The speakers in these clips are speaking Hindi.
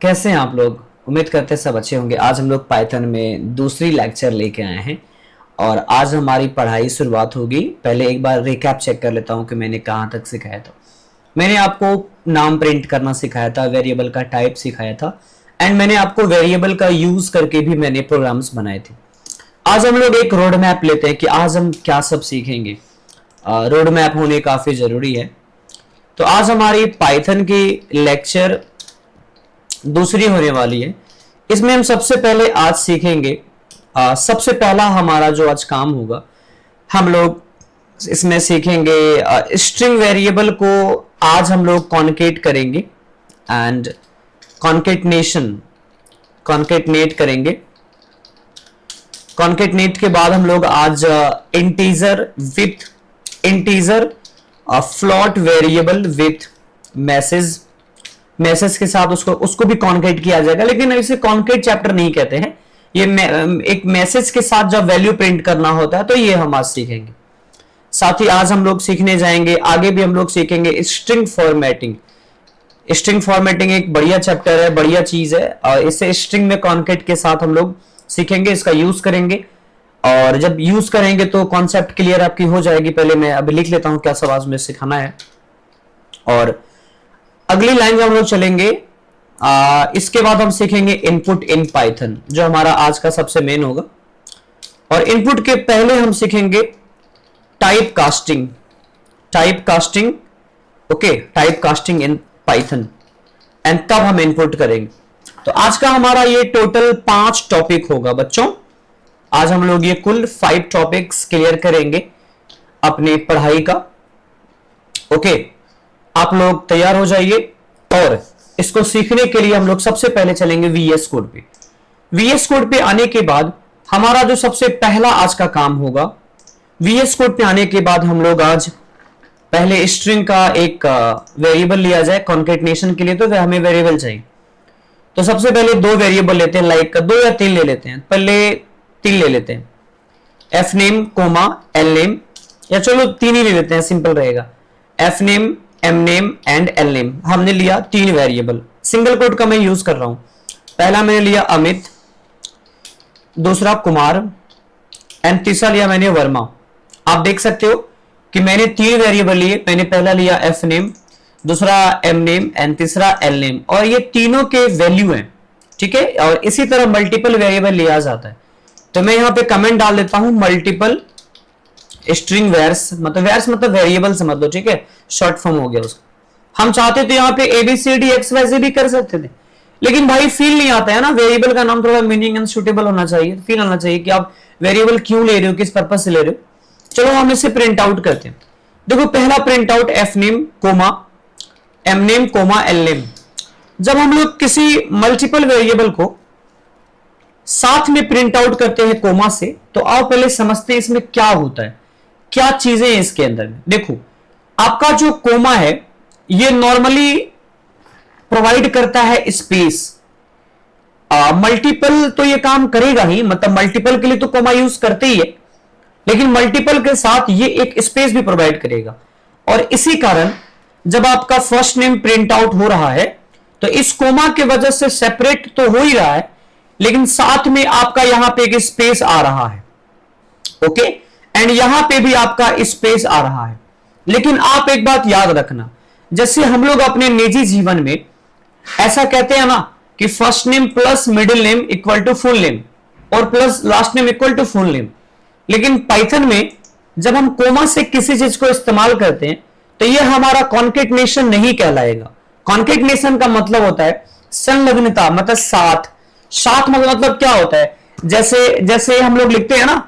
कैसे हैं आप लोग। उम्मीद करते हैं सब अच्छे होंगे। आज हम लोग पाइथन में दूसरी लेक्चर लेके आए हैं और आज हमारी पढ़ाई शुरुआत होगी। पहले एक बार रिकैप चेक कर लेता हूं कि मैंने कहां तक सिखाया था। मैंने आपको नाम प्रिंट करना सिखाया था, वेरिएबल का टाइप सिखाया था एंड मैंने आपको वेरिएबल का यूज करके भी मैंने प्रोग्राम्स बनाए थे। आज हम लोग एक रोड मैप लेते हैं कि आज हम क्या सब सीखेंगे। रोड मैप होने काफी जरूरी है। तो आज हमारी पाइथन की लेक्चर दूसरी होने वाली है। इसमें हम सबसे पहले आज सीखेंगे, सबसे पहला हमारा जो आज काम होगा, हम लोग इसमें सीखेंगे स्ट्रिंग वेरिएबल को आज हम लोग कॉन्केट करेंगे एंड कॉन्केटनेशन कॉन्केटनेट करेंगे। कॉन्केटनेट के बाद हम लोग आज integer float variable with message के साथ उसको भी कॉन्केट किया जाएगा, लेकिन इसे कॉन्केट चैप्टर नहीं कहते हैं। ये एक मैसेज के साथ जब वैल्यू प्रिंट करना होता है तो ये हम आज सीखेंगे। साथ ही आज हम लोग सीखने जाएंगे, आगे भी हम लोग सीखेंगे स्ट्रिंग फॉर्मेटिंग। स्ट्रिंग फॉर्मेटिंग एक बढ़िया चैप्टर है, बढ़िया चीज है और इसे स्ट्रिंग में कॉन्केट के साथ हम लोग सीखेंगे, इसका यूज करेंगे और जब यूज करेंगे तो कॉन्सेप्ट क्लियर आपकी हो जाएगी। पहले मैं अभी लिख लेता हूं क्या सब आज में सिखाना है और अगली लाइन में हम लोग चलेंगे। इसके बाद हम सीखेंगे इनपुट इन पाइथन, जो हमारा आज का सबसे मेन होगा। और इनपुट के पहले हम सीखेंगे type casting okay, type casting in Python and तब हम इनपुट करेंगे। तो आज का हमारा ये टोटल 5 टॉपिक होगा बच्चों। आज हम लोग ये कुल 5 टॉपिक्स क्लियर करेंगे अपनी पढ़ाई का। ओके, आप लोग तैयार हो जाइए और इसको सीखने के लिए हम लोग सबसे पहले चलेंगे वीएस कोड पे। वीएस कोड पे आने के बाद हमारा जो सबसे पहला आज का काम होगा, वीएस कोड पे आने के बाद हम लोग आज पहले स्ट्रिंग का एक वेरिएबल लिया जाए कॉन्केटनेशन के लिए। तो हमें वेरिएबल चाहिए, तो सबसे पहले 2 वेरिएबल लेते हैं, लाइक 2 या 3 ले लेते हैं। पहले 3 ले लेते हैं, F name comma L name, या चलो 3 ही ले लेते हैं, सिंपल रहेगा। F name, M name and L name हमने लिया 3 वेरिएबल। सिंगल कोड का मैं यूज कर रहा हूं। पहला मैंने लिया अमित, दूसरा कुमार एंड तीसरा लिया मैंने वर्मा। आप देख सकते हो कि मैंने 3 वेरिएबल लिए। मैंने पहला लिया एफ नेम, दूसरा एम नेम एंड तीसरा एल नेम, और ये तीनों के वैल्यू हैं, ठीक है। और इसी तरह मल्टीपल वेरिएबल लिया जाता है। तो मैं यहां पे कमेंट डाल देता हूं मल्टीपल स्ट्रिंग वेयर्स, मतलब वेरिएबल समझ लो, ठीक है, शॉर्ट फॉर्म हो गया उसका। हम चाहते तो यहाँ पे एबीसीडी एक्स वाई भी कर सकते थे, लेकिन भाई फील नहीं आता है ना। वेरिएबल का नाम थोड़ा मीनिंग एंड सुटेबल होना चाहिए, फील आना चाहिए कि आप वेरिएबल क्यों ले रहे हो, किस पर्पज से ले रहे हो। चलो हम इसे प्रिंट आउट करते हैं। देखो पहला print out F name comma M name comma L name. जब हम लोग किसी मल्टीपल वेरिएबल को साथ में प्रिंट आउट करते हैं कोमा से, तो आओ पहले समझते हैं इसमें क्या होता है, क्या चीजें हैं इसके अंदर में। देखो आपका जो कोमा है ये नॉर्मली प्रोवाइड करता है स्पेस। मल्टीपल तो ये काम करेगा ही, मतलब मल्टीपल के लिए तो कोमा यूज करते ही है, लेकिन मल्टीपल के साथ ये एक स्पेस भी प्रोवाइड करेगा। और इसी कारण जब आपका फर्स्ट नेम प्रिंट आउट हो रहा है तो इस कोमा के वजह से सेपरेट तो हो ही रहा है, लेकिन साथ में आपका यहां पे एक स्पेस आ रहा है, ओके, एंड यहां पे भी आपका स्पेस आ रहा है। लेकिन आप एक बात याद रखना, जैसे हम लोग अपने निजी जीवन में ऐसा कहते हैं ना कि first name plus middle name equal to full name और plus last name equal to full name, लेकिन पाइथन में जब हम कोमा से किसी चीज को इस्तेमाल करते हैं तो यह हमारा कॉन्केटनेशन नहीं कहलाएगा। कॉन्केटनेशन का मतलब होता है संलग्नता, मतलब साथ मतलब क्या होता है, जैसे हम लोग लिखते हैं ना,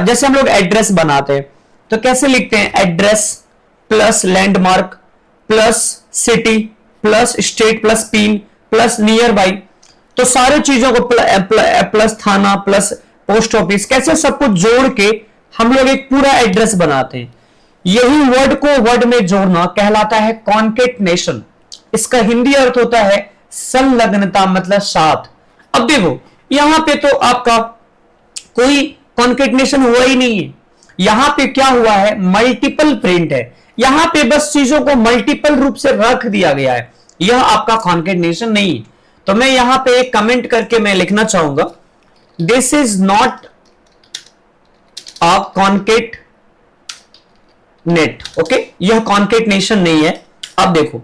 जैसे हम लोग एड्रेस बनाते हैं तो कैसे लिखते हैं, address plus landmark plus city plus state plus pin plus near by. तो सारे चीजों को प्लस थाना प्लस पोस्ट ऑफिस, कैसे सब कुछ जोड़ के हम लोग एक पूरा एड्रेस बनाते हैं। यही वर्ड को वर्ड में जोड़ना कहलाता है कॉन्केटनेशन। इसका हिंदी अर्थ होता है संलग्नता, मतलब साथ। अब देखो यहां पे तो आपका कोई कॉन्केटनेशन हुआ ही नहीं है, यहां पे क्या हुआ है, मल्टीपल प्रिंट है। यहां पे बस चीजों को मल्टीपल रूप से रख दिया गया है, यह आपका कॉन्केटनेशन नहीं है। तो मैं यहां पे एक कमेंट करके मैं लिखना चाहूंगा, this is not a concat net. Okay, यह कॉन्केटनेशन नहीं है। अब देखो,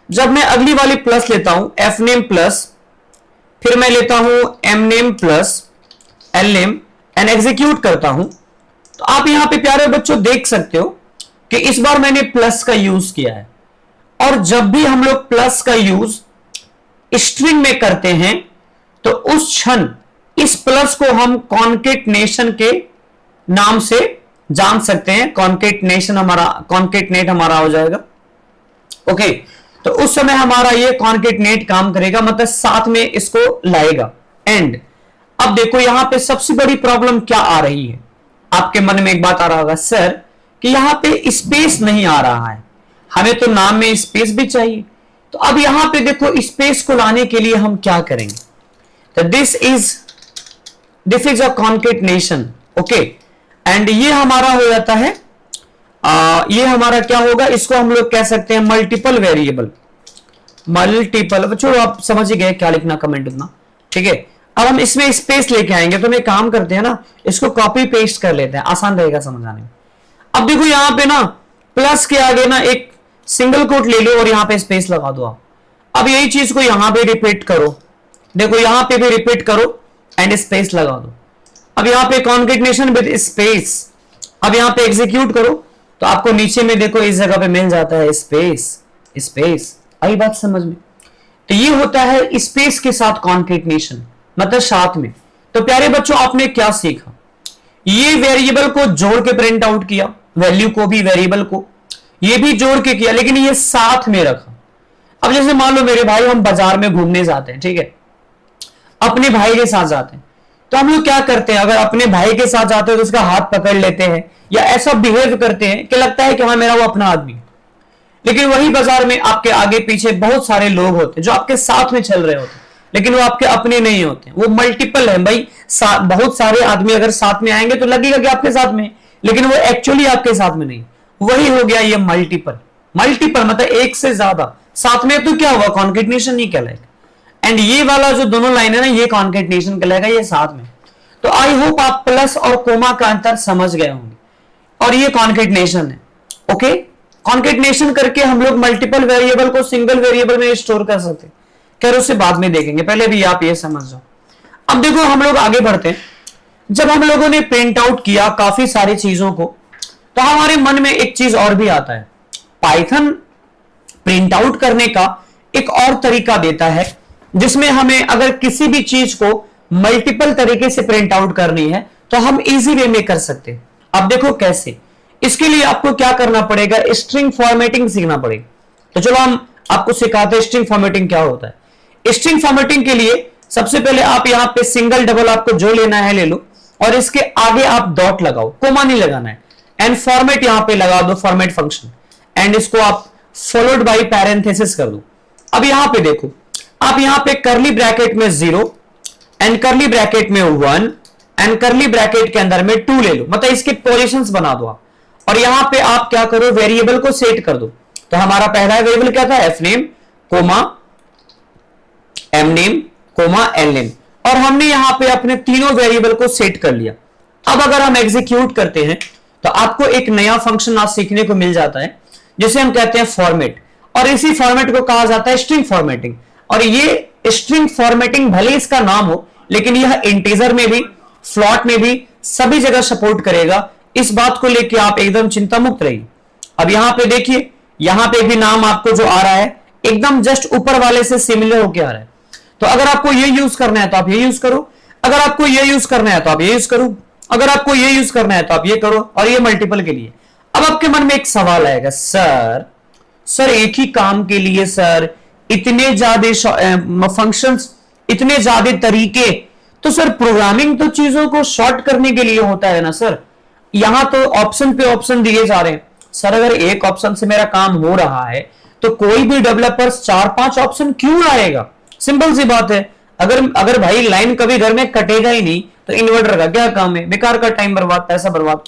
जब मैं अगली वाली प्लस लेता हूं, एफ नेम प्लस, फिर मैं लेता हूं M name plus L name and execute करता हूं, तो आप यहां पे प्यारे बच्चों देख सकते हो कि इस बार मैंने प्लस का यूज किया है। और जब भी हम लोग प्लस का यूज स्ट्रिंग में करते हैं तो उस क्षण इस प्लस को हम कॉन्केटनेशन के नाम से जान सकते हैं। कॉन्केटनेशन हमारा, कॉन्केटनेट हमारा हो जाएगा। ओके, तो उस समय हमारा ये कॉन्केटनेट काम करेगा, मतलब साथ में इसको लाएगा। एंड अब देखो यहां पे सबसे बड़ी प्रॉब्लम क्या आ रही है, आपके मन में एक बात आ रहा होगा, सर कि यहां पे स्पेस नहीं आ रहा है, हमें तो नाम में स्पेस भी चाहिए। तो अब यहां पे देखो स्पेस को लाने के लिए हम क्या करेंगे, तो this is a concatenation. Okay, and ये हमारा हो जाता है, ये हमारा क्या होगा, इसको हम लोग कह सकते हैं मल्टीपल वेरिएबल। मल्टीपल, छोड़ो आप समझ ही गए क्या लिखना कमेंट उतना, ठीक है। अब हम इसमें स्पेस लेके आएंगे, तो हम एक काम करते हैं ना, इसको कॉपी पेस्ट कर लेते हैं, आसान रहेगा समझाने में। अब देखो यहां पे ना प्लस के आगे ना एक सिंगल कोट ले लो और यहां पे स्पेस लगा दो आप। अब यही चीज को यहां पे रिपीट करो, देखो यहां पे भी रिपीट करो एंड स्पेस लगा दो। अब यहां पे कॉन्केटनेशन विद स्पेस, अब यहां पे एग्जीक्यूट करो तो आपको नीचे में देखो इस जगह पे मिल जाता है स्पेस। स्पेस आई बात समझ में? तो ये होता है स्पेस के साथ कॉन्केटनेशन, मतलब साथ में। तो प्यारे बच्चों आपने क्या सीखा, ये वेरिएबल को जोड़ के प्रिंट आउट किया, वैल्यू को भी वेरिएबल को ये भी जोड़ के किया, लेकिन ये साथ में रखा। अब जैसे मान लो मेरे भाई हम बाजार में घूमने जाते हैं, ठीक है, अपने भाई के साथ जाते हैं, तो हम लोग क्या करते हैं, अगर अपने भाई के साथ जाते हैं तो उसका हाथ पकड़ लेते हैं या ऐसा बिहेव करते हैं कि लगता है कि हाँ मेरा वो अपना आदमी। लेकिन वही बाजार में आपके आगे पीछे बहुत सारे लोग होते हैं जो आपके साथ में चल रहे होते हैं, लेकिन वो आपके अपने नहीं होते, वो मल्टीपल है भाई। बहुत सारे आदमी अगर साथ में आएंगे तो लगेगा कि आपके साथ में, लेकिन वो एक्चुअली आपके साथ में नहीं। वही हो गया ये मल्टीपल। मल्टीपल मतलब एक से ज्यादा साथ में, तो क्या हुआ, कॉन्केटनेशन नहीं कहलाएगा। एंड ये वाला जो दोनों लाइन है ना, ये कॉन्केटनेशन कहलाएगा, ये साथ में। तो आई होप आप प्लस और कोमा का अंतर समझ गए होंगे, और ये कॉन्केटनेशन है। ओके, कॉन्केटनेशन करके हम लोग मल्टीपल वेरिएबल को सिंगल वेरिएबल में स्टोर कर सकते हैं, खैर उससे बाद में देखेंगे, पहले भी आप ये समझ जाओ। अब देखो हम लोग आगे बढ़ते हैं। जब हम लोगों ने प्रिंट आउट किया काफी सारी चीजों को, तो हमारे मन में एक चीज और भी आता है, पाइथन प्रिंट आउट करने का एक और तरीका देता है, जिसमें हमें अगर किसी भी चीज को मल्टीपल तरीके से प्रिंट आउट करनी है तो हम इजी वे में कर सकते हैं। अब देखो कैसे, इसके लिए आपको क्या करना पड़ेगा, स्ट्रिंग फॉर्मेटिंग सीखना पड़ेगा। तो चलो हम आपको सिखाते हैं स्ट्रिंग फॉर्मेटिंग क्या होता है। स्ट्रिंग फॉर्मेटिंग के लिए सबसे पहले आप यहां पे सिंगल डबल आपको जो लेना है ले लो, और इसके आगे आप डॉट लगाओ, कोमा नहीं लगाना है, एंड फॉर्मेट यहां पे लगा दो, फॉर्मेट फंक्शन, एंड इसको आप फॉलोड बाय पैरेंथेसिस कर दो। अब यहां पे देखो, आप यहां पे करली ब्रैकेट में 0 एंड करली ब्रैकेट में 1 एंड करली ब्रैकेट के अंदर में 2 ले लो, मतलब इसके पोजीशंस बना दो आप। और यहां पे आप क्या करो, वेरिएबल को सेट कर दो। तो हमारा पहला वेरिएबल क्या था, F name comma M name comma L name, और हमने यहां पे अपने तीनों वेरिएबल को सेट कर लिया। अब अगर हम एग्जीक्यूट करते हैं तो आपको एक नया फंक्शन आज सीखने को मिल जाता है, जिसे हम कहते हैं फॉर्मेट, और इसी फॉर्मेट को कहा जाता है स्ट्रिंग फॉर्मेटिंग। और ये स्ट्रिंग फॉर्मेटिंग भले इसका नाम हो, लेकिन यह इंटीजर में भी, फ्लॉट में भी, सभी जगह सपोर्ट करेगा। इस बात को लेकर आप एकदम चिंता मुक्त रहिए। अब यहां पे देखिए, यहां पे भी नाम आपको जो आ रहा है एकदम जस्ट ऊपर वाले से सिमिलर होकर आ रहा है। तो अगर आपको ये यूज करना है तो आप ये यूज करो, अगर आपको ये यूज करना है तो आप ये यूज करो, अगर आपको ये यूज करना है तो आप ये करो, और ये मल्टीपल के लिए। अब आपके मन में एक सवाल आएगा, सर एक ही काम के लिए सर इतने ज्यादा फंक्शंस, इतने ज्यादा तरीके, तो सर प्रोग्रामिंग तो चीजों को शॉर्ट करने के लिए होता है ना सर, यहां तो ऑप्शन पे ऑप्शन दिए जा रहे हैं। सर अगर एक ऑप्शन से मेरा काम हो रहा है तो कोई भी डेवलपर 4-5 ऑप्शन क्यों लाएगा? सिंपल सी बात है, अगर भाई लाइन कभी घर में कटेगा ही नहीं तो इन्वर्टर का क्या काम है, बेकार का टाइम बर्बाद, पैसा बर्बाद।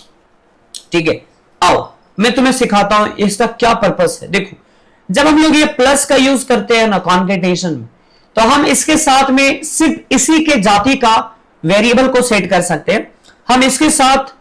ठीक है, आओ मैं तुम्हें सिखाता हूं इसका क्या पर्पस है। देखो जब हम लोग ये प्लस का यूज करते हैं ना कॉन्केटेशन में, तो हम इसके साथ में सिर्फ इसी के जाति का वेरिएबल को सेट कर सकते हैं, हम इसके साथ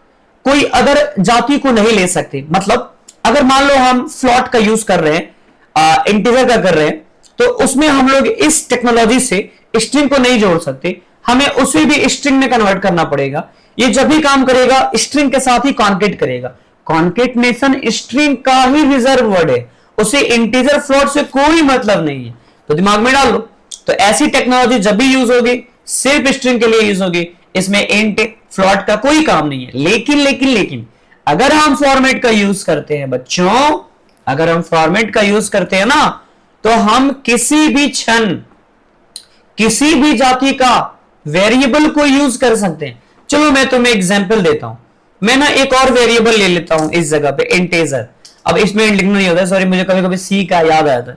कोई अदर जाति को नहीं ले सकते। मतलब अगर मान लो हम फ्लॉट का यूज कर रहे हैं, इंटीजर का कर रहे हैं, तो उसमें हम लोग इस टेक्नोलॉजी से स्ट्रिंग को नहीं जोड़ सकते, हमें उसे भी स्ट्रिंग में कन्वर्ट करना पड़ेगा। ये जब भी काम करेगा स्ट्रिंग के साथ ही कॉन्केट करेगा। कॉन्केटनेशन स्ट्रिंग का ही रिजर्व वर्ड है, उसे इंटीजर फ्लोट से कोई मतलब नहीं है, तो दिमाग में डाल लो। तो ऐसी टेक्नोलॉजी जब भी यूज होगी सिर्फ स्ट्रिंग के लिए यूज होगी, इसमें इंट फ्लोट का कोई काम नहीं है। लेकिन अगर हम फॉर्मेट का यूज करते हैं बच्चों, अगर हम फॉर्मेट का यूज करते हैं ना, तो हम किसी भी क्षण किसी भी जाति का वेरिएबल को यूज कर सकते हैं। चलो मैं तुम्हें एग्जांपल देता हूं, मैं ना एक और वेरिएबल ले लेता हूं इस जगह पे, इंटीजर। अब इसमें लिखना नहीं होता, सॉरी, मुझे कभी कभी सी का याद आया था।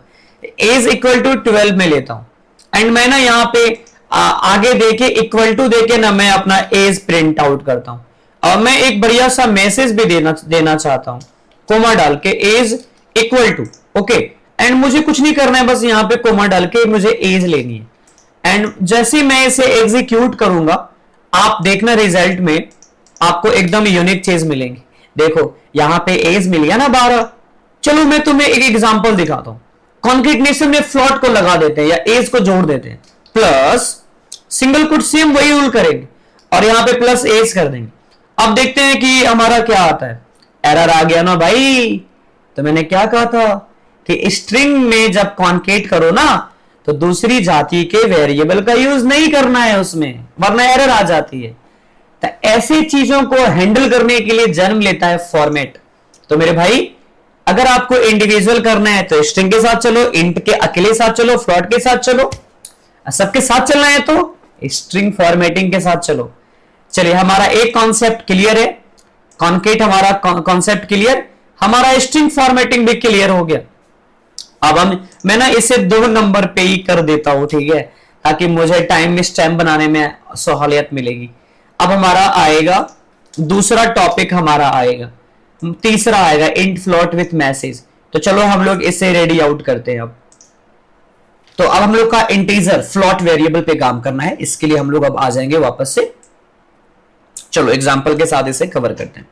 एज इक्वल टू 12 में लेता हूं एंड मैं ना यहाँ पे आगे देके इक्वल टू देके ना मैं अपना एज प्रिंट आउट करता हूं। और मैं एक बढ़िया सा मैसेज भी देना चाहता हूं, कोमा डाल के as equal to, okay. And मुझे कुछ नहीं करना है, बस यहाँ पे कोमा डाल के मुझे एज लेनी है। एंड जैसे मैं इसे एग्जीक्यूट करूंगा, आप देखना रिजल्ट में आपको एकदम यूनिक चीज मिलेंगी। देखो यहां पे एज मिल गया ना 12। चलो मैं तुम्हें एक एग्जांपल दिखाता हूं। कॉन्केटनेशन में फ्लॉट को लगा देते हैं या एज को जोड़ देते हैं, प्लस सिंगल कोट सेम वही रूल करेंगे और यहां पे प्लस एज कर देंगे। अब देखते हैं कि हमारा क्या आता है। एरर आ गया ना भाई। तो मैंने क्या कहा था कि स्ट्रिंग में जब कॉन्केट करो ना, तो दूसरी जाति के वेरिएबल का यूज नहीं करना है उसमें, वरना एरर आ जाती है। तो ऐसी चीजों को हैंडल करने के लिए जन्म लेता है फॉर्मेट। तो मेरे भाई, अगर आपको इंडिविजुअल करना है तो स्ट्रिंग के साथ चलो, इंट के अकेले साथ चलो, फ्लोट के साथ चलो, सबके साथ चलना है तो स्ट्रिंग फॉर्मेटिंग के साथ चलो। चलिए, हमारा एक कॉन्सेप्ट क्लियर है, कॉन्केट हमारा कॉन्सेप्ट क्लियर, हमारा स्ट्रिंग फॉर्मेटिंग भी क्लियर हो गया। अब मैं ना इसे 2 नंबर पे ही कर देता हूं, ठीक है, ताकि मुझे टाइम स्टैम्प बनाने में सहूलियत मिलेगी। अब हमारा आएगा दूसरा टॉपिक, हमारा आएगा तीसरा आएगा इंट फ्लोट विथ मैसेज। तो चलो हम लोग इसे रेडी आउट करते हैं। अब तो अब हम लोग का इंटीजर फ्लोट वेरिएबल पे काम करना है, इसके लिए हम लोग अब आ जाएंगे वापस से। चलो एग्जांपल के साथ इसे कवर करते हैं।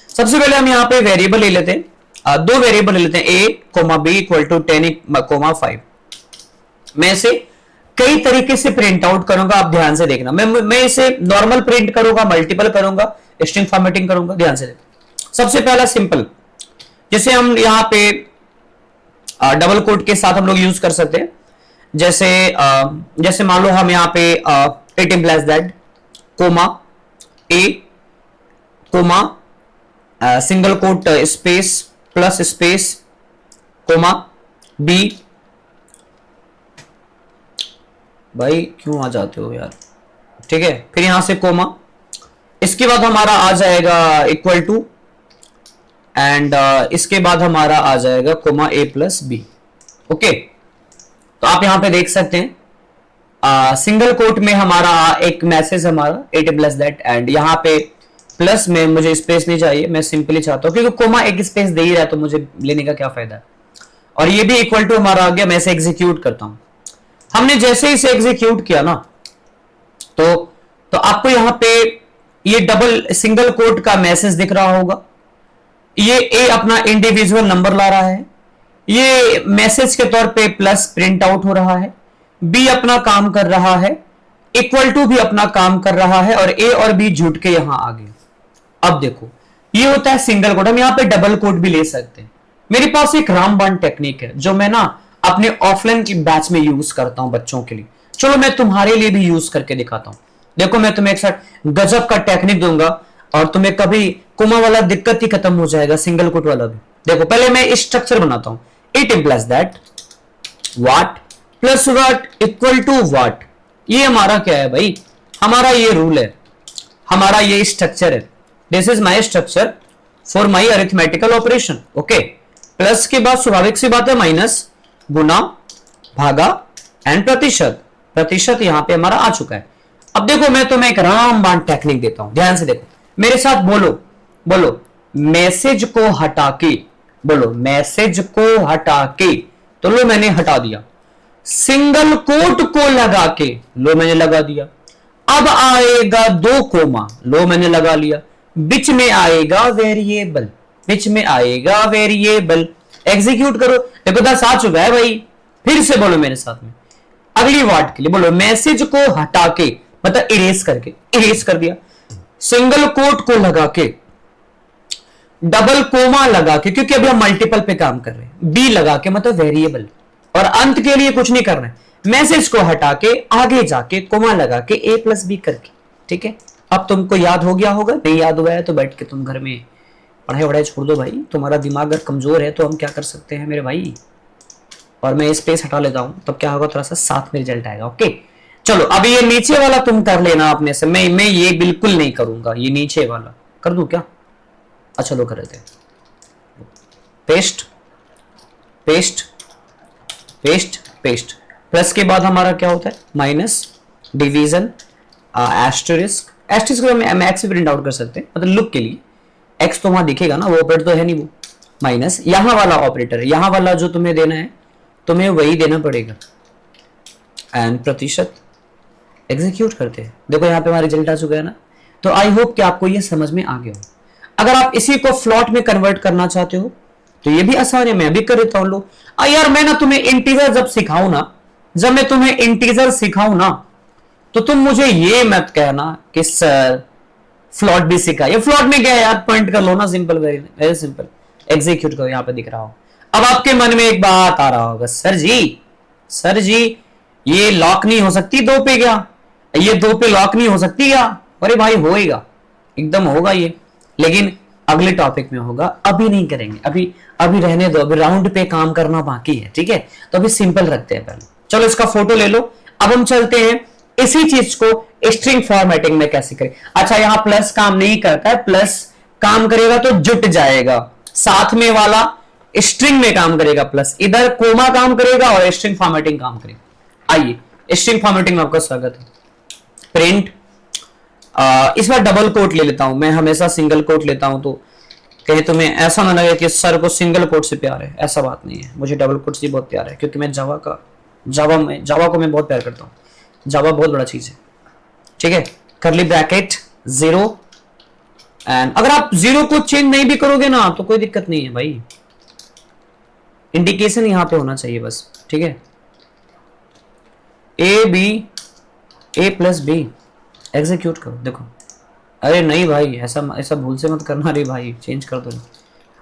सबसे पहले हम यहाँ पे वेरिएबल ले लेते हैं, 2 वेरिएबल ले लेते हैं, a comma b equal to 10 comma 5। मैं इसे कई तरीके से प्रिंट आउट करूंगा, आप ध्यान से देखना। मैं इसे नॉर्मल प्रिंट करूंगा, मल्टीपल करूंगा, स्ट्रिंग फॉर्मेटिंग करूंगा, ध्यान से देखना। सबसे पहला सिंपल, जिसे हम यहाँ पे डबल कोट के साथ हम लोग यूज कर सकते हैं। जैसे मान लो हम यहाँ पे it implies that comma a comma single quote space plus space comma b। भाई क्यों आ जाते हो यार, ठीक है। फिर यहां से कोमा, इसके बाद हमारा आ जाएगा इक्वल टू, एंड इसके बाद हमारा आ जाएगा comma a plus B, okay. तो आप यहां पे देख सकते हैं सिंगल कोट में हमारा एक मैसेज हमारा इट प्लस दैट, एंड यहां पे प्लस में मुझे स्पेस नहीं चाहिए, मैं सिंपली चाहता हूं क्योंकि कोमा एक स्पेस दे ही रहा है तो मुझे लेने का क्या फायदा है। और ये भी इक्वल टू हमारा आ गया, मैं इसे एग्जीक्यूट करता हूं। हमने जैसे ही इसे एग्जीक्यूट किया ना, तो आपको यहां पे ये डबल सिंगल कोट का मैसेज दिख रहा होगा। ये ए अपना इंडिविजुअल नंबर ला रहा है, ये मैसेज के तौर पे प्लस प्रिंट आउट हो रहा है, बी अपना काम कर रहा है, इक्वल टू भी अपना काम कर रहा है, और ए और बी जुट के यहां आ गए। अब देखो, ये होता है सिंगल कोट। हम यहां पे डबल कोट भी ले सकते हैं। मेरे पास एक रामबाण टेक्निक है जो मैं ना अपने ऑफलाइन की बैच में यूज करता हूं बच्चों के लिए। चलो मैं तुम्हारे लिए भी यूज करके दिखाता हूं। देखो मैं तुम्हें एक साथ गजब का टेक्निक दूंगा और तुम्हें कभी कोमा वाला दिक्कत ही खत्म हो जाएगा, सिंगल कोट वाला भी। देखो पहले मैं स्ट्रक्चर बनाता हूं, it implies that what plus what equal to what. ये हमारा क्या है भाई, हमारा ये रूल है, हमारा ये स्ट्रक्चर है। This is my structure for my arithmetical operation, okay. Plus के बाद स्वाभाविक सी बात है माइनस, गुना, भागा एंड प्रतिशत। प्रतिशत यहां पे हमारा आ चुका है। अब देखो मैं तुम्हें एक रामबाण टेक्निक देता हूं, ध्यान से देखो, मेरे साथ बोलो बोलो मैसेज को हटा के, बोलो मैसेज को हटा के। तो लो मैंने हटा दिया। सिंगल कोट को लगा के, लो मैंने लगा दिया, अब आएगा दो कोमा, लो मैंने लगा लिया, बीच में आएगा वेरिएबल, बीच में आएगा वेरिएबल, एग्जीक्यूट करो। देखो 10 आ चुका है भाई, फिर से बोलो मेरे साथ में, अगली वर्ड के लिए बोलो, मैसेज को हटा के, मतलब इरेज करके, इरेज कर दिया, सिंगल कोट को लगा के, डबल कोमा लगा के, क्योंकि अभी हम मल्टीपल पे काम कर रहे हैं, बी लगा के मतलब वेरिएबल, और अंत के लिए कुछ नहीं करना है, मैसेज को हटा के आगे जाके कोमा लगा के ए प्लस बी करके, ठीक है। अब तुमको याद हो गया होगा, नहीं याद हुआ है तो बैठ के तुम घर में पढ़ाई वढ़ाई छोड़ दो भाई, तुम्हारा दिमाग अगर कमजोर है तो हम क्या कर सकते हैं मेरे भाई। और मैं स्पेस हटा लेता हूं, तब क्या होगा, थोड़ा सा साथ में रिजल्ट आएगा। ओके चलो, अभी ये नीचे वाला तुम कर लेना अपने से, मैं ये बिल्कुल नहीं करूंगा, ये नीचे वाला कर दूं क्या? अच्छा लो कर देते, paste paste paste paste, plus के बाद हमारा क्या होता है, माइनस, डिवीजन, एस्टेरिस्क, एस्टेरिस्क को हम एक्स से प्रिंट आउट कर सकते हैं, मतलब लुक के लिए, एक्स तो वहां दिखेगा ना, वो ऑपरेटर तो है नहीं वो, माइनस यहां वाला ऑपरेटर, यहां वाला जो तुम्हें देना है तुम्हें वही देना पड़ेगा, एंड प्रतिशत, एग्जीक्यूट करते हैं। देखो यहाँ पे हमारा रिजल्ट आ चुका है ना। तो आई होप कि आपको ये समझ में आ गया हो। अगर आप इसी को फ्लॉट में कन्वर्ट करना चाहते हो तो ये भी आसान है, मैं भी कर देता हूं। लो यार, मैं ना तुम्हें इंटीजर जब सिखाऊं ना, जब मैं तुम्हें इंटीजर सिखाऊं ना, तो तुम मुझे ये मत कहना कि सर फ्लॉट भी सिखा, ये फ्लॉट में क्या है यार, पॉइंट कर लो ना, simple, very very simple, execute करो, यहाँ पे दिख रहा हो। अब आपके मन में एक बात आ रहा होगा, सर जी ये लॉक नहीं हो सकती दो पे, क्या ये दो पे लॉक नहीं हो सकती क्या? अरे भाई होएगा, एकदम होगा ये, लेकिन अगले टॉपिक में होगा, अभी नहीं करेंगे, अभी रहने दो, अभी राउंड पे काम करना बाकी है, ठीक है। तो अभी सिंपल रखते हैं पहले, चलो इसका फोटो ले लो। अब हम चलते हैं इसी चीज को स्ट्रिंग फॉर्मेटिंग में कैसे करें। अच्छा यहाँ प्लस काम नहीं करता है, प्लस काम करेगा तो जुट जाएगा, साथ में वाला स्ट्रिंग में काम करेगा, प्लस इधर कोमा काम करेगा और स्ट्रिंग फॉर्मेटिंग काम करेगा। आइए स्ट्रिंग फॉर्मेटिंग में आपका स्वागत है। प्रिंट, इस बार डबल कोट ले लेता हूं, मैं हमेशा सिंगल कोट लेता हूं, तो कहीं तुम्हें ऐसा ना लगे कि सर को सिंगल कोट से प्यार है, ऐसा बात नहीं है, मुझे डबल कोट से बहुत प्यार है, क्योंकि मैं जावा को मैं बहुत प्यार करता हूं, जावा बहुत बड़ा चीज है, ठीक है। करली ब्रैकेट 0, एंड अगर आप 0 को चेंज नहीं भी करोगे ना तो कोई दिक्कत नहीं है भाई, इंडिकेशन यहां पे होना चाहिए बस, ठीक है। ए प्लस बी, एग्जीक्यूट करो। देखो, अरे नहीं भाई, ऐसा भूल से मत करना रे भाई, चेंज कर दो,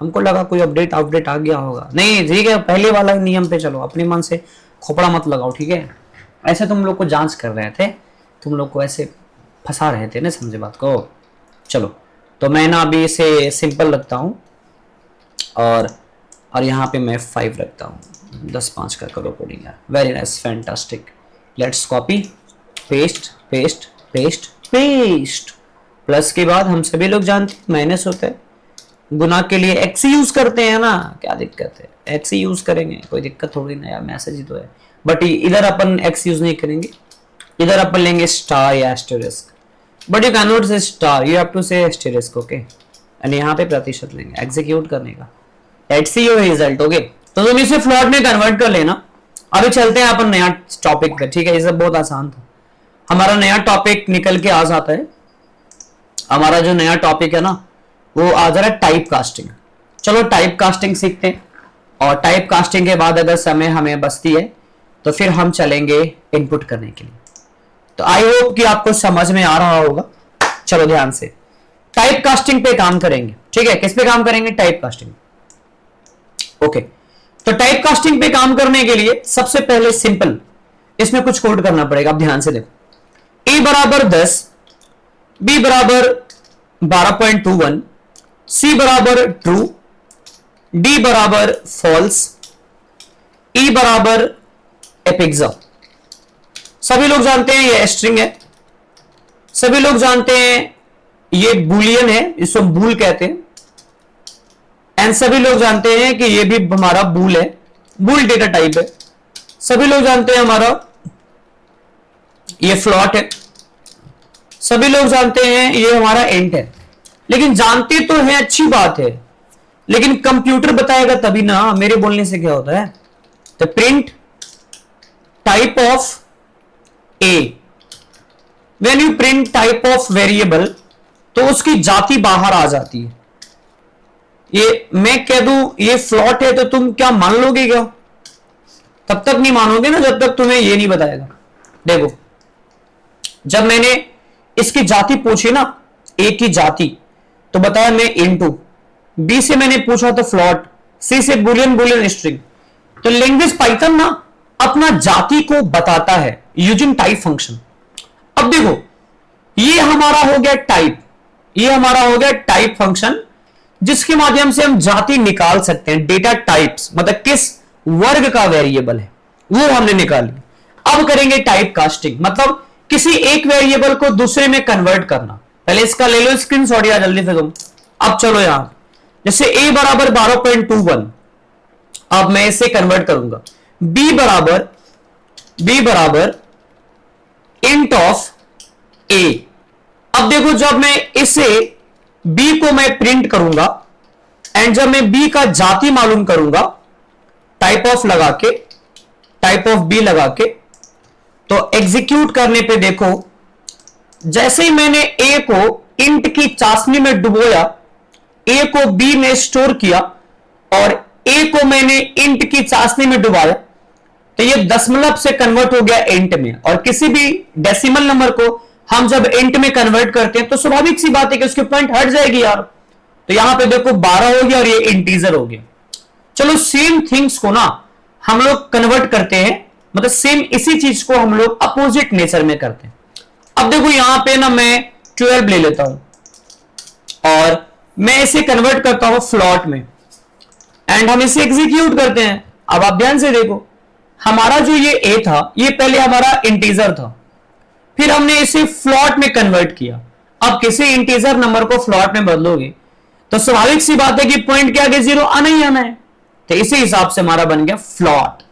हमको लगा कोई अपडेट आ गया होगा, नहीं ठीक है, पहले वाला नियम पे चलो, अपने मन से खोपड़ा मत लगाओ, ठीक है। ऐसे तुम लोग को जांच कर रहे थे, तुम लोग को ऐसे फंसा रहे थे ना, समझे बात को। चलो तो मैं ना अभी इसे सिंपल रखता हूं, और यहाँ पे मैं 5 रखता हूँ, 10-5 का करो कोडिंग यार, very nice, fantastic. Let's copy, paste paste paste paste, plus के बाद हम सभी लोग जानते हैं माइनस होता है, गुना के लिए एक्स यूज करते हैं ना, क्या दिक्कत है, एक्स यूज करेंगे, कोई दिक्कत थोड़ी ना यार, मैसेज ही तो है। बट इधर अपन एक्स यूज नहीं करेंगे, इधर अपन लेंगे स्टार या asterisk, but you can not से स्टार, यू हैव टू से एस्टेरिस्क, ओके। एंड यहाँ पे प्रतिशत लेंगे एग्जीक्यूट करने का, let's see your result, okay. तो तुम इसे फ्लॉट में कन्वर्ट कर लेना। अभी चलते हैं अपन नया टॉपिक पे, ठीक है, ये सब बहुत आसान था, हमारा नया टॉपिक निकल के आ जाता है। हमारा जो नया टॉपिक है ना, वो आ जा रहा है टाइप कास्टिंग। चलो टाइप कास्टिंग सीखते हैं, और टाइप कास्टिंग के बाद अगर समय हमें बचती है तो फिर हम चलेंगे इनपुट करने के लिए। तो आई होप कि आपको समझ में आ रहा होगा। चलो ध्यान से टाइप कास्टिंग पे काम करेंगे, ठीक है। किस पे काम करेंगे? Type casting, okay. तो टाइप कास्टिंग पे काम करने के लिए सबसे पहले सिंपल इसमें कुछ कोड करना पड़ेगा। अब ध्यान से देखो, ए बराबर 10, बी बराबर 12.21, सी बराबर ट्रू, डी बराबर फॉल्स, ई बराबर एपिक्सा। सभी लोग जानते हैं ये स्ट्रिंग है, सभी लोग जानते हैं ये बूलियन है, इसको बूल कहते हैं, एंड सभी लोग जानते हैं कि ये भी हमारा बूल है, बूल डेटा टाइप है। सभी लोग जानते हैं हमारा ये फ्लॉट है, सभी लोग जानते हैं ये हमारा इंट है। लेकिन जानते तो है, अच्छी बात है, लेकिन कंप्यूटर बताएगा तभी ना, मेरे बोलने से क्या होता है। तो print type of A, when you print type of variable तो उसकी जाति बाहर आ जाती है। ये मैं कह दूं ये फ्लॉट है तो तुम क्या मान लोगे क्या? तब तक नहीं मानोगे ना जब तक तुम्हें ये नहीं बताएगा। देखो, जब मैंने इसकी जाति पूछी ना, ए की जाति, तो बताया मैं इनटू, बी से मैंने पूछा तो फ्लॉट, सी से बुलियन, बुलियन स्ट्रिंग। तो लैंग्वेज पाइथन ना अपना जाति को बताता है यूजिंग टाइप फंक्शन। अब देखो, ये हमारा हो गया टाइप, ये हमारा हो गया टाइप फंक्शन जिसके माध्यम से हम जाति निकाल सकते हैं। डेटा टाइप्स मतलब किस वर्ग का वेरिएबल है वो हमने निकाल लिया। अब करेंगे टाइप कास्टिंग, मतलब किसी एक वेरिएबल को दूसरे में कन्वर्ट करना। पहले इसका ले लो स्क्रीनशॉट या जल्दी से तुम। अब चलो यहां, जैसे a बराबर 12.21, अब मैं इसे कन्वर्ट करूंगा b बराबर इंट ऑफ a। अब देखो, जब मैं इसे b को मैं प्रिंट करूंगा एंड जब मैं b का जाति मालूम करूंगा टाइप ऑफ लगा के, टाइप ऑफ b लगा के, तो एग्जीक्यूट करने पे देखो, जैसे ही मैंने a को इंट की चाशनी में डुबोया, a को b में स्टोर किया और a को मैंने इंट की चाशनी में डुबाया, तो ये दशमलव से कन्वर्ट हो गया इंट में। और किसी भी डेसिमल नंबर को हम जब इंट में कन्वर्ट करते हैं तो स्वाभाविक सी बात है कि उसकी पॉइंट हट जाएगी यार। तो यहां पे देखो 12 हो गया और ये इंटीजर हो गया। चलो सेम थिंग्स को ना हम लोग कन्वर्ट करते हैं, मतलब सेम इसी चीज को हम लोग अपोजिट नेचर में करते हैं। अब देखो यहां पे ना मैं 12 ले लेता हूं और मैं इसे कन्वर्ट करता हूं फ्लॉट में एंड हम इसे एग्जीक्यूट करते हैं। अब आप ध्यान से देखो, हमारा जो ये a था ये पहले हमारा इंटीजर था, फिर हमने इसे फ्लॉट में कन्वर्ट किया। अब किसी इंटीजर नंबर को फ्लॉट में बदलोगे तो स्वाभाविक सी बात है कि पॉइंट के आगे 0 आना ही आना है। तो इसी हिसाब से हमारा बन गया फ्लॉट।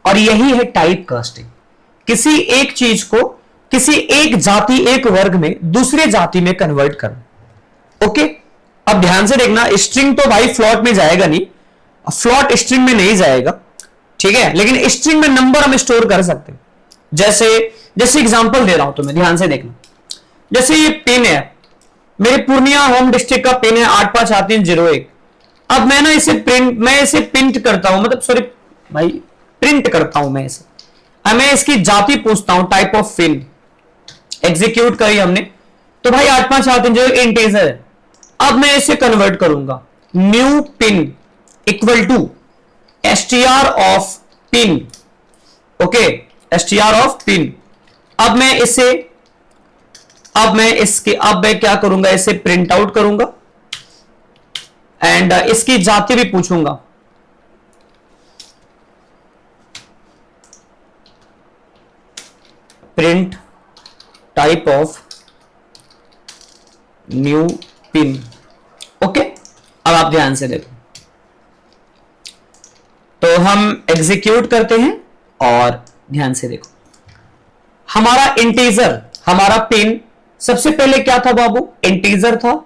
और यही है टाइप कास्टिंग, किसी एक चीज को किसी एक जाति, एक वर्ग में दूसरे जाति में कन्वर्ट करना। ओके, अब ध्यान से देखना, स्ट्रिंग तो भाई फ्लॉट में जाएगा नहीं, फ्लॉट स्ट्रिंग में नहीं जाएगा, ठीक है, लेकिन स्ट्रिंग में नंबर हम स्टोर कर सकते हैं। जैसे एग्जांपल दे रहा हूं तुम्हें, ध्यान से देखना। जैसे ये पिन है, मेरे पूर्णिया होम डिस्ट्रिक्ट का पिन है 858301। अब मैं ना इसे प्रिंट करता हूं, मतलब सॉरी भाई प्रिंट करता हूं मैं इसे। अब मैं इसकी जाति पूछता हूं, टाइप ऑफ पिन, एग्जीक्यूट करी हमने, तो भाई 858301 इंटीजर है। अब मैं इसे कन्वर्ट करूंगा, new pin equal to str of pin, okay, str of pin. अब मैं क्या करूंगा, इसे प्रिंट आउट करूंगा एंड इसकी जाति भी पूछूंगा। Print type of new pin, okay. अब आप ध्यान से देखो, तो हम एग्जीक्यूट करते हैं और ध्यान से देखो, हमारा इंटीजर, हमारा पिन सबसे पहले क्या था बाबू, इंटीजर था।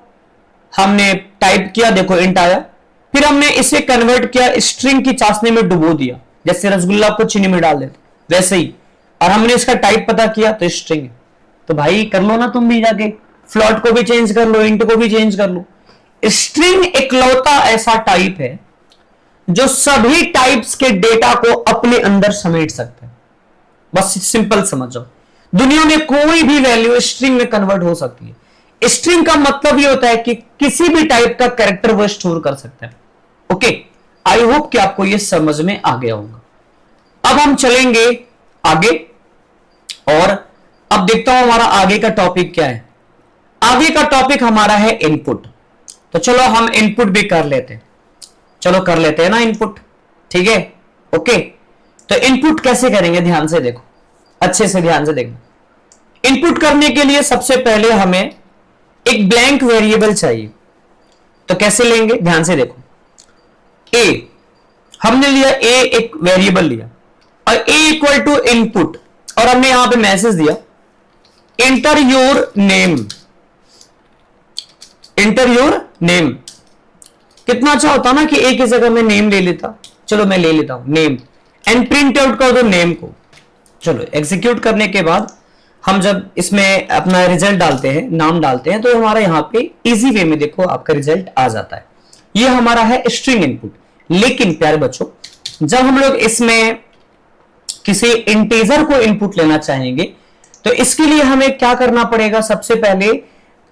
हमने टाइप किया, देखो इंट आया, फिर हमने इसे कन्वर्ट किया, स्ट्रिंग की चाशनी में डुबो दिया, जैसे रसगुल्ला को चीनी में डाल देते वैसे ही, और हमने इसका टाइप पता किया तो स्ट्रिंग है। तो भाई कर लो ना तुम भी जाके, फ्लॉट को भी चेंज कर लो, इंट को भी चेंज कर लो। स्ट्रिंग इकलौता ऐसा टाइप है जो सभी टाइप्स के डेटा को अपने अंदर समेट सकता है। बस सिंपल समझो, दुनिया में कोई भी वैल्यू स्ट्रिंग में कन्वर्ट हो सकती है। स्ट्रिंग का मतलब ये होता है कि किसी भी टाइप का कैरेक्टर वो स्टोर कर सकता है। ओके, आई होप कि आपको ये समझ में आ गया होगा। अब हम चलेंगे आगे और अब देखता हूं हमारा आगे का टॉपिक क्या है। आगे का टॉपिक हमारा है इनपुट। तो चलो हम इनपुट भी कर लेते हैं, चलो कर लेते हैं ना इनपुट, ठीक है। ओके, तो इनपुट कैसे करेंगे, ध्यान से देखो, अच्छे से ध्यान से देखना। इनपुट करने के लिए सबसे पहले हमें एक ब्लैंक वेरिएबल चाहिए। तो कैसे लेंगे, ध्यान से देखो। ए हमने लिया, ए एक वेरिएबल लिया और ए इक्वल टू इनपुट, और हमने यहां पे मैसेज दिया enter your name, enter your name. कितना अच्छा होता ना कि एक ही जगह में नेम ले लेता। चलो मैं ले लेता हूं नेम एंड प्रिंट आउट कर दो नेम को। चलो एग्जीक्यूट करने के बाद हम जब इसमें अपना रिजल्ट डालते हैं, नाम डालते हैं, तो हमारा यहाँ पे इजी वे में देखो आपका रिजल्ट आ जाता है। ये हमारा है स्ट्रिंग इनपुट। लेकिन प्यारे बच्चों, जब हम लोग इसमें किसी इंटीजर को इनपुट लेना चाहेंगे तो इसके लिए हमें क्या करना पड़ेगा? सबसे पहले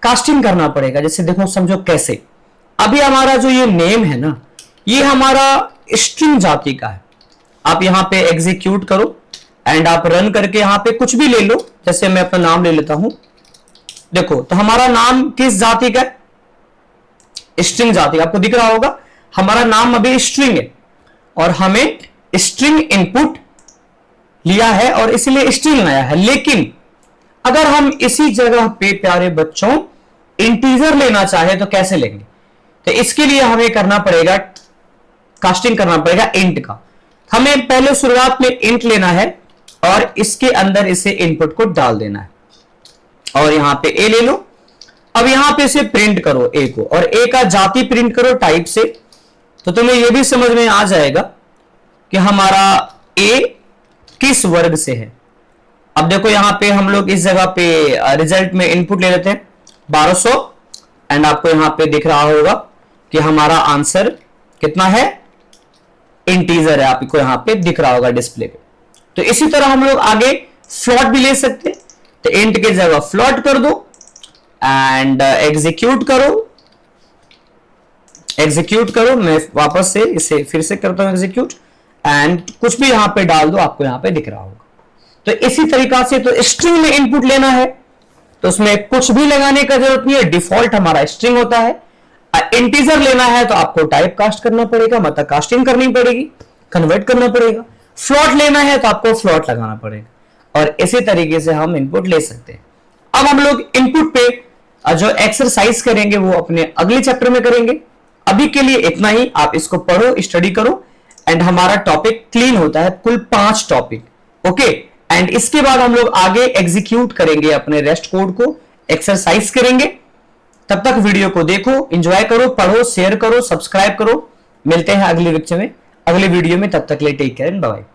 कास्टिंग करना पड़ेगा। जैसे देखो, समझो कैसे। अभी हमारा जो ये नेम है ना, ये हमारा स्ट्रिंग जाति का है। आप यहां पे एग्जीक्यूट करो एंड आप रन करके यहां पे कुछ भी ले लो। जैसे मैं अपना नाम ले लेता हूं। देखो तो हमारा नाम किस जाति का है? स्ट्रिंग जाति। आपको दिख रहा होगा हमारा नाम अभी स्ट्रिंग है और हमें स्ट्रिंग इनपुट लिया है और इसलिए स्ट्रिंग आया है। लेकिन अगर हम इसी जगह पे प्यारे बच्चों इंटीजर लेना चाहे तो कैसे लेंगे? तो इसके लिए हमें करना पड़ेगा, कास्टिंग करना पड़ेगा इंट का। हमें पहले शुरुआत में इंट लेना है और इसके अंदर इसे इनपुट को डाल देना है। और यहां पे ए ले लो। अब यहां पे इसे प्रिंट करो ए को, और ए का जाति प्रिंट करो टाइप से। तो तुम्हें यह भी समझ में आ जाएगा कि हमारा ए किस वर्ग से है। अब देखो यहां पे हम लोग इस जगह पे रिजल्ट में इनपुट ले लेते हैं 1200 एंड आपको यहां पे दिख रहा होगा कि हमारा आंसर कितना है? इंटीजर है। आपको यहां पे दिख रहा होगा डिस्प्ले पे। तो इसी तरह हम लोग आगे फ्लोट भी ले सकते हैं। तो इंट के जगह फ्लोट कर दो एंड एग्जीक्यूट करो। एग्जीक्यूट करो। मैं वापस से इसे फिर से करता हूं एग्जीक्यूट एंड कुछ भी यहां पे डाल दो, आपको यहां पे दिख रहा होगा। तो इसी तरीका से तो स्ट्रिंग में इनपुट लेना है तो उसमें कुछ भी लगाने का जरूरत नहीं है, डिफॉल्ट हमारा स्ट्रिंग होता है। इंटीजर लेना है तो आपको टाइप कास्ट करना पड़ेगा, मतलब कास्टिंग करनी पड़ेगी, कन्वर्ट करना पड़ेगा। फ्लोट लेना है तो आपको फ्लोट लगाना पड़ेगा और इसी तरीके से हम इनपुट ले सकते हैं। अब हम लोग इनपुट पे जो एक्सरसाइज करेंगे वो अपने अगले चैप्टर में करेंगे। अभी के लिए इतना ही। आप इसको पढ़ो, स्टडी करो एंड हमारा टॉपिक क्लीन होता है, कुल 5 टॉपिक। ओके, एंड इसके बाद हम लोग आगे एग्जीक्यूट करेंगे अपने रेस्ट कोड को, एक्सरसाइज करेंगे। तब तक वीडियो को देखो, एंजॉय करो, पढ़ो, शेयर करो, सब्सक्राइब करो। मिलते हैं अगले वीडियो में। तब तक ले take care and bye bye.